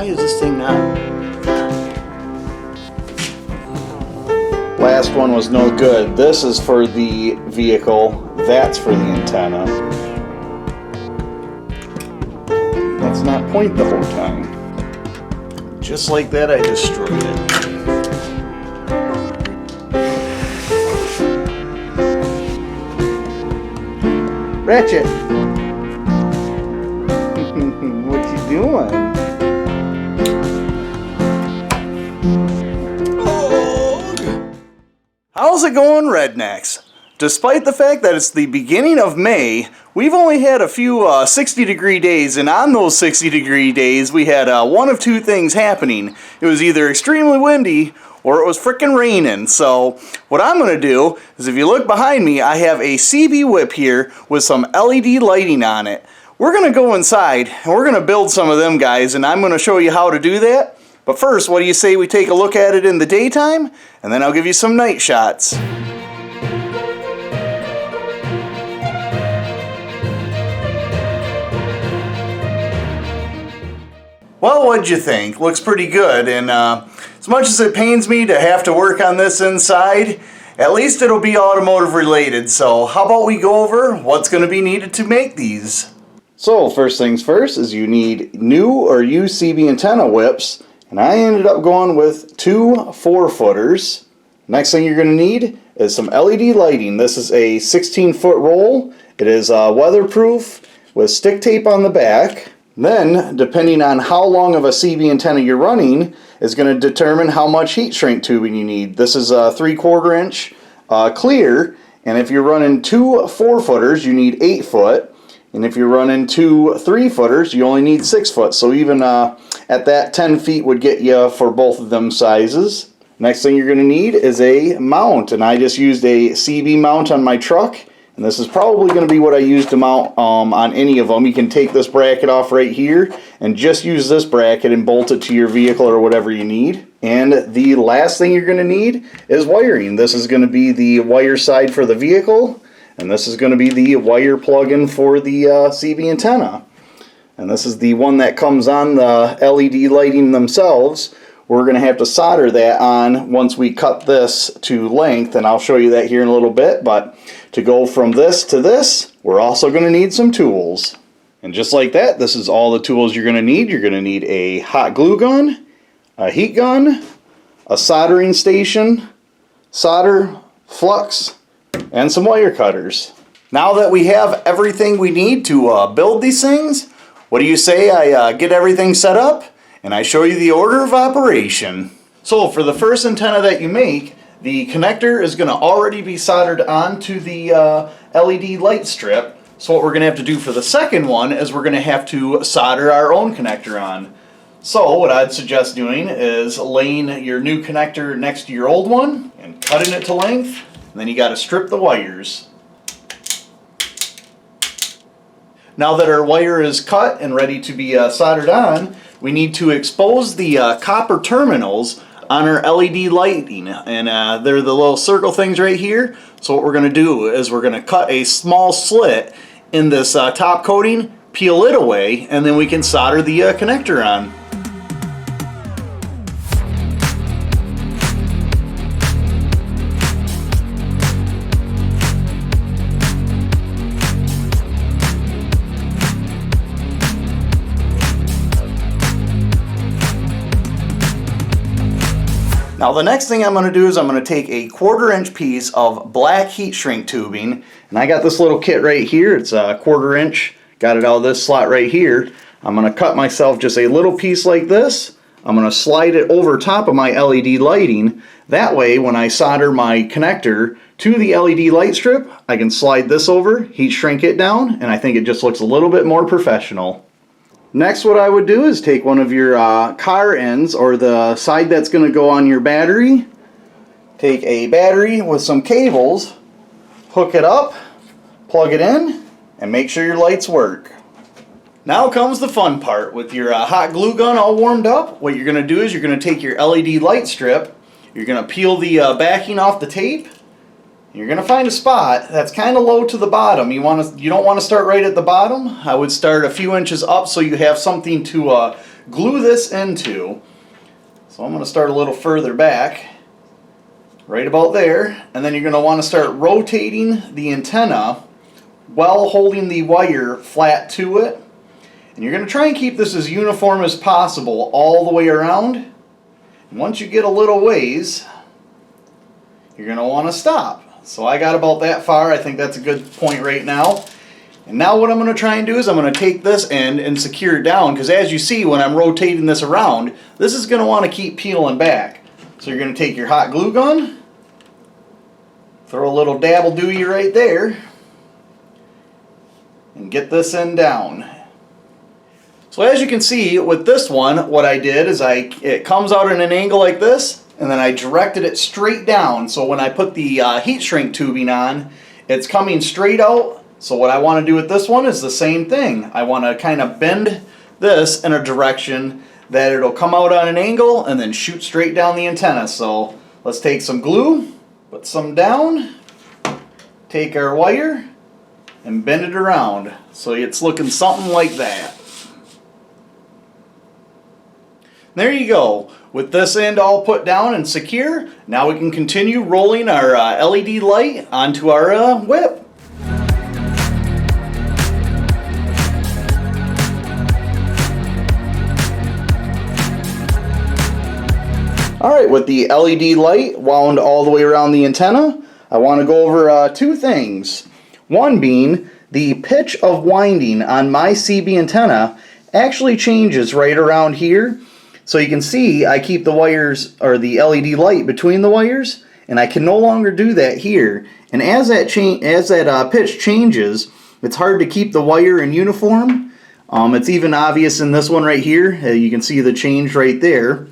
Why is this thing not? Last one was no good. This is for the vehicle. That's for the antenna. Let's not point the whole time. Just like that, I destroyed it. Ratchet! What you doing? How's it going, rednecks? Despite the fact that it's the beginning of May, we've only had a few 60-degree days, and on those 60-degree days, we had one of two things happening. It was either extremely windy, or it was frickin' raining. So, what I'm going to do is, if you look behind me, I have a CB whip here with some LED lighting on it. We're going to go inside, and we're going to build some of them guys, and I'm going to show you how to do that. But first, what do you say we take a look at it in the daytime, and then I'll give you some night shots. Well, what'd you think? Looks pretty good, and as much as it pains me to have to work on this inside, at least it'll be automotive related. So how about we go over what's going to be needed to make these? So first things first is you need new or used CB antenna whips, and I ended up going with 2 4-footers. Next thing you're going to need is some LED lighting. This is a 16-foot roll. It is weatherproof with stick tape on the back. Then, depending on how long of a CB antenna you're running, is going to determine how much heat shrink tubing you need. This is a 3/4 inch clear, and if you're running 2 4-footers, you need 8 foot, and if you're running 2 3-footers, you only need 6 foot. So even at that, 10 feet would get you for both of them sizes. Next thing you're going to need is a mount, and I just used a CB mount on my truck. And this is probably going to be what I use to mount on any of them. You can take this bracket off right here and just use this bracket and bolt it to your vehicle or whatever you need. And the last thing you're going to need is wiring. This is going to be the wire side for the vehicle, and this is going to be the wire plug-in for the CB antenna. And this is the one that comes on the LED lighting themselves. We're going to have to solder that on once we cut this to length, and I'll show you that here in a little bit. But to go from this to this, we're also going to need some tools. And just like that, this is all the tools you're going to need. You're going to need a hot glue gun, a heat gun, a soldering station, solder, flux, and some wire cutters. Now that we have everything we need to build these things, what do you say I get everything set up and I show you the order of operation? So for the first antenna that you make, the connector is going to already be soldered onto the LED light strip. So what we're going to have to do for the second one is we're going to have to solder our own connector on. So what I'd suggest doing is laying your new connector next to your old one and cutting it to length. And then you got to strip the wires. Now that our wire is cut and ready to be soldered on, we need to expose the copper terminals on our LED lighting, and they're the little circle things right here. So what we're going to do is we're going to cut a small slit in this top coating, peel it away, and then we can solder the connector on. Now the next thing I'm going to do is I'm going to take a 1/4 inch piece of black heat shrink tubing, and I got this little kit right here. It's a 1/4 inch, got it out of this slot right here. I'm going to cut myself just a little piece like this. I'm going to slide it over top of my LED lighting. That way when I solder my connector to the LED light strip, I can slide this over, heat shrink it down, and I think it just looks a little bit more professional. Next, what I would do is take one of your car ends, or the side that's going to go on your battery. Take a battery with some cables, hook it up, plug it in, and make sure your lights work. Now comes the fun part. With your hot glue gun all warmed up, what you're going to do is you're going to take your LED light strip, you're going to peel the backing off the tape. You're going to find a spot that's kind of low to the bottom. You don't want to start right at the bottom. I would start a few inches up so you have something to glue this into. So I'm going to start a little further back, right about there, and then you're going to want to start rotating the antenna while holding the wire flat to it. And you're going to try and keep this as uniform as possible all the way around. And once you get a little ways, you're going to want to stop. So I got about that far. I think that's a good point right now. And now what I'm going to try and do is I'm going to take this end and secure it down, because as you see when I'm rotating this around, this is going to want to keep peeling back. So you're going to take your hot glue gun, throw a little dabble-dooey right there, and get this end down. So as you can see with this one, what I did is it comes out at an angle like this, and then I directed it straight down. So when I put the heat shrink tubing on, it's coming straight out. So what I want to do with this one is the same thing. I want to kind of bend this in a direction that it'll come out on an angle and then shoot straight down the antenna. So let's take some glue, put some down, take our wire, and bend it around. So it's looking something like that. There you go. With this end all put down and secure, now we can continue rolling our LED light onto our whip. Alright, with the LED light wound all the way around the antenna, I want to go over two things. One being, the pitch of winding on my CB antenna actually changes right around here. So you can see I keep the wires, or the LED light between the wires, and I can no longer do that here. And as that pitch changes, it's hard to keep the wire in uniform. It's even obvious in this one right here. You can see the change right there.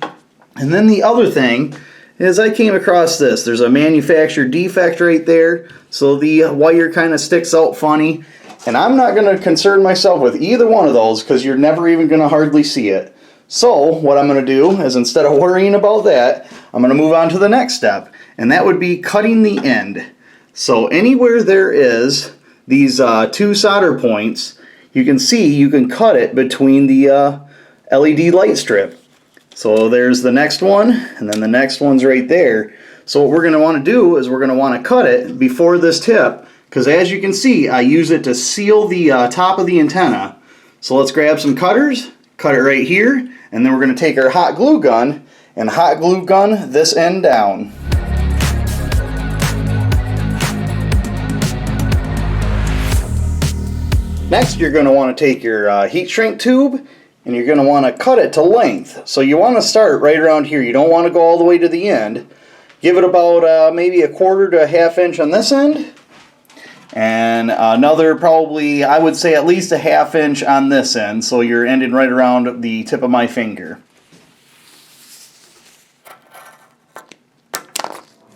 And then the other thing is I came across this. There's a manufacturer defect right there, so the wire kind of sticks out funny. And I'm not going to concern myself with either one of those because you're never even going to hardly see it. So what I'm going to do is, instead of worrying about that, I'm going to move on to the next step, and that would be cutting the end. So anywhere there is these two solder points, you can see you can cut it between the LED light strip. So there's the next one, and then the next one's right there. So what we're going to want to do is we're going to want to cut it before this tip, because as you can see, I use it to seal the top of the antenna. So let's grab some cutters, cut it right here, and then we're going to take our hot glue gun and hot glue gun this end down. Next, you're going to want to take your heat shrink tube, and you're going to want to cut it to length. So you want to start right around here. You don't want to go all the way to the end. Give it about maybe 1/4 to 1/2 inch on this end, and another probably, I would say, at least 1/2 inch on this end. So you're ending right around the tip of my finger.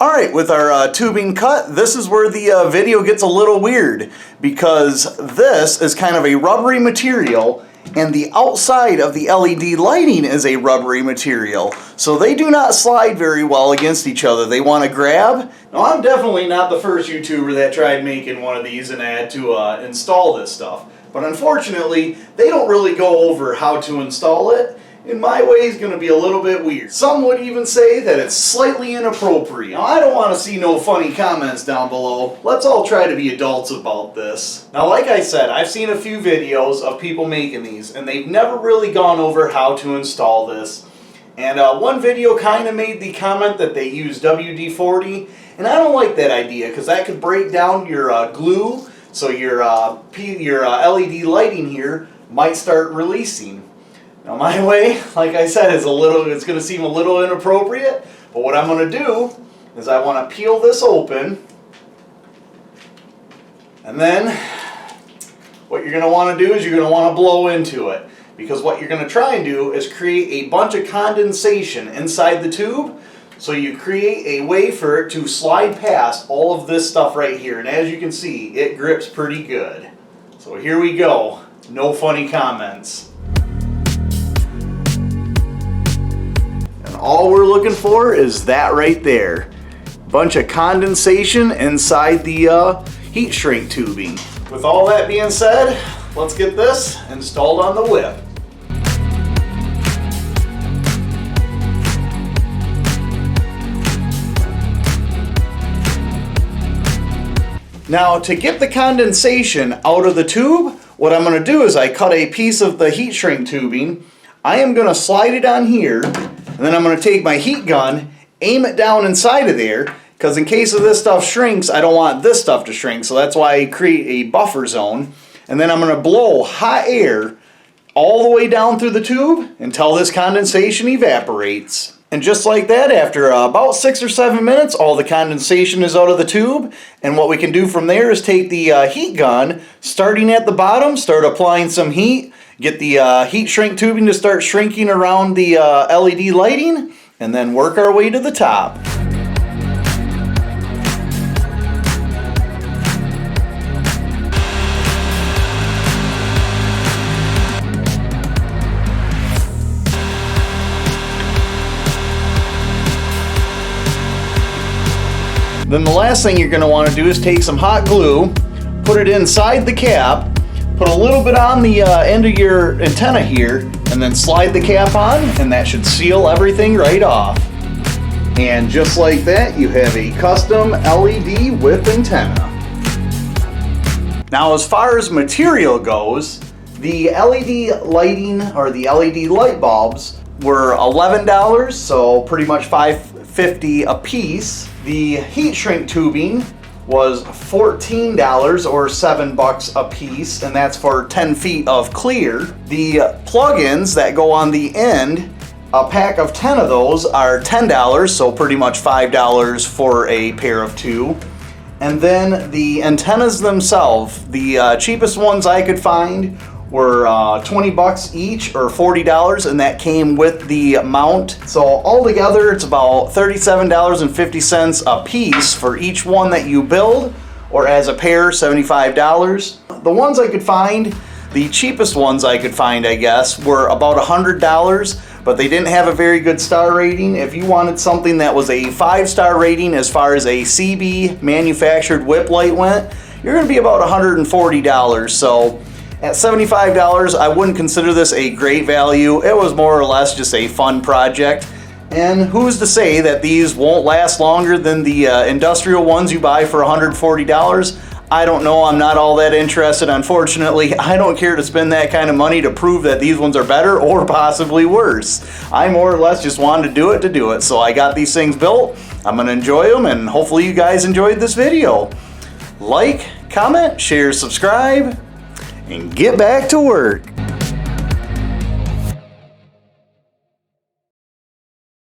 Alright, with our tubing cut, this is where the video gets a little weird, because this is kind of a rubbery material, and the outside of the LED lighting is a rubbery material. So they do not slide very well against each other. They want to grab. Now, I'm definitely not the first YouTuber that tried making one of these and had to install this stuff. But unfortunately, they don't really go over how to install it. And my way is going to be a little bit weird. Some would even say that it's slightly inappropriate. Now, I don't want to see no funny comments down below. Let's all try to be adults about this. Now, like I said, I've seen a few videos of people making these, and they've never really gone over how to install this. And one video kind of made the comment that they use WD-40, and I don't like that idea because that could break down your glue, so your LED lighting here might start releasing. Now my way, like I said, is it's going to seem a little inappropriate, but what I'm going to do is I want to peel this open, and then what you're going to want to do is you're going to want to blow into it, because what you're going to try and do is create a bunch of condensation inside the tube, so you create a way for it to slide past all of this stuff right here, and as you can see, it grips pretty good. So here we go. No funny comments. All we're looking for is that right there. Bunch of condensation inside the heat shrink tubing. With all that being said, let's get this installed on the whip. Now to get the condensation out of the tube, what I'm going to do is I cut a piece of the heat shrink tubing. I am going to slide it on here, and then I'm going to take my heat gun, aim it down inside of there, because in case of this stuff shrinks, I don't want this stuff to shrink, so that's why I create a buffer zone. And then I'm going to blow hot air all the way down through the tube until this condensation evaporates. And just like that, after about 6 or 7 minutes, all the condensation is out of the tube. And what we can do from there is take the heat gun, starting at the bottom, start applying some heat, get the heat shrink tubing to start shrinking around the LED lighting, and then work our way to the top. Then the last thing you're going to want to do is take some hot glue, put it inside the cap, put a little bit on the end of your antenna here, and then slide the cap on, and that should seal everything right off. And just like that, you have a custom LED whip antenna. Now as far as material goes, the LED lighting, or the LED light bulbs, were $11, so pretty much $5.50 a piece. The heat shrink tubing was $14 or $7 a piece, and that's for 10 feet of clear. The plug-ins that go on the end, a pack of 10 of those are $10, so pretty much $5 for a pair of 2. And then the antennas themselves, the cheapest ones I could find were $20 each or $40, and that came with the mount. So altogether it's about $37.50 a piece for each one that you build, or as a pair, $75. The ones I could find, the cheapest ones I could find, I guess, were about $100, but they didn't have a very good star rating. If you wanted something that was a 5-star rating as far as a CB manufactured whip light went, you're gonna be about $140. So at $75, I wouldn't consider this a great value. It was more or less just a fun project. And who's to say that these won't last longer than the industrial ones you buy for $140? I don't know. I'm not all that interested, unfortunately. I don't care to spend that kind of money to prove that these ones are better or possibly worse. I more or less just wanted to do it. So I got these things built. I'm going to enjoy them, and hopefully you guys enjoyed this video. Like, comment, share, subscribe, and get back to work.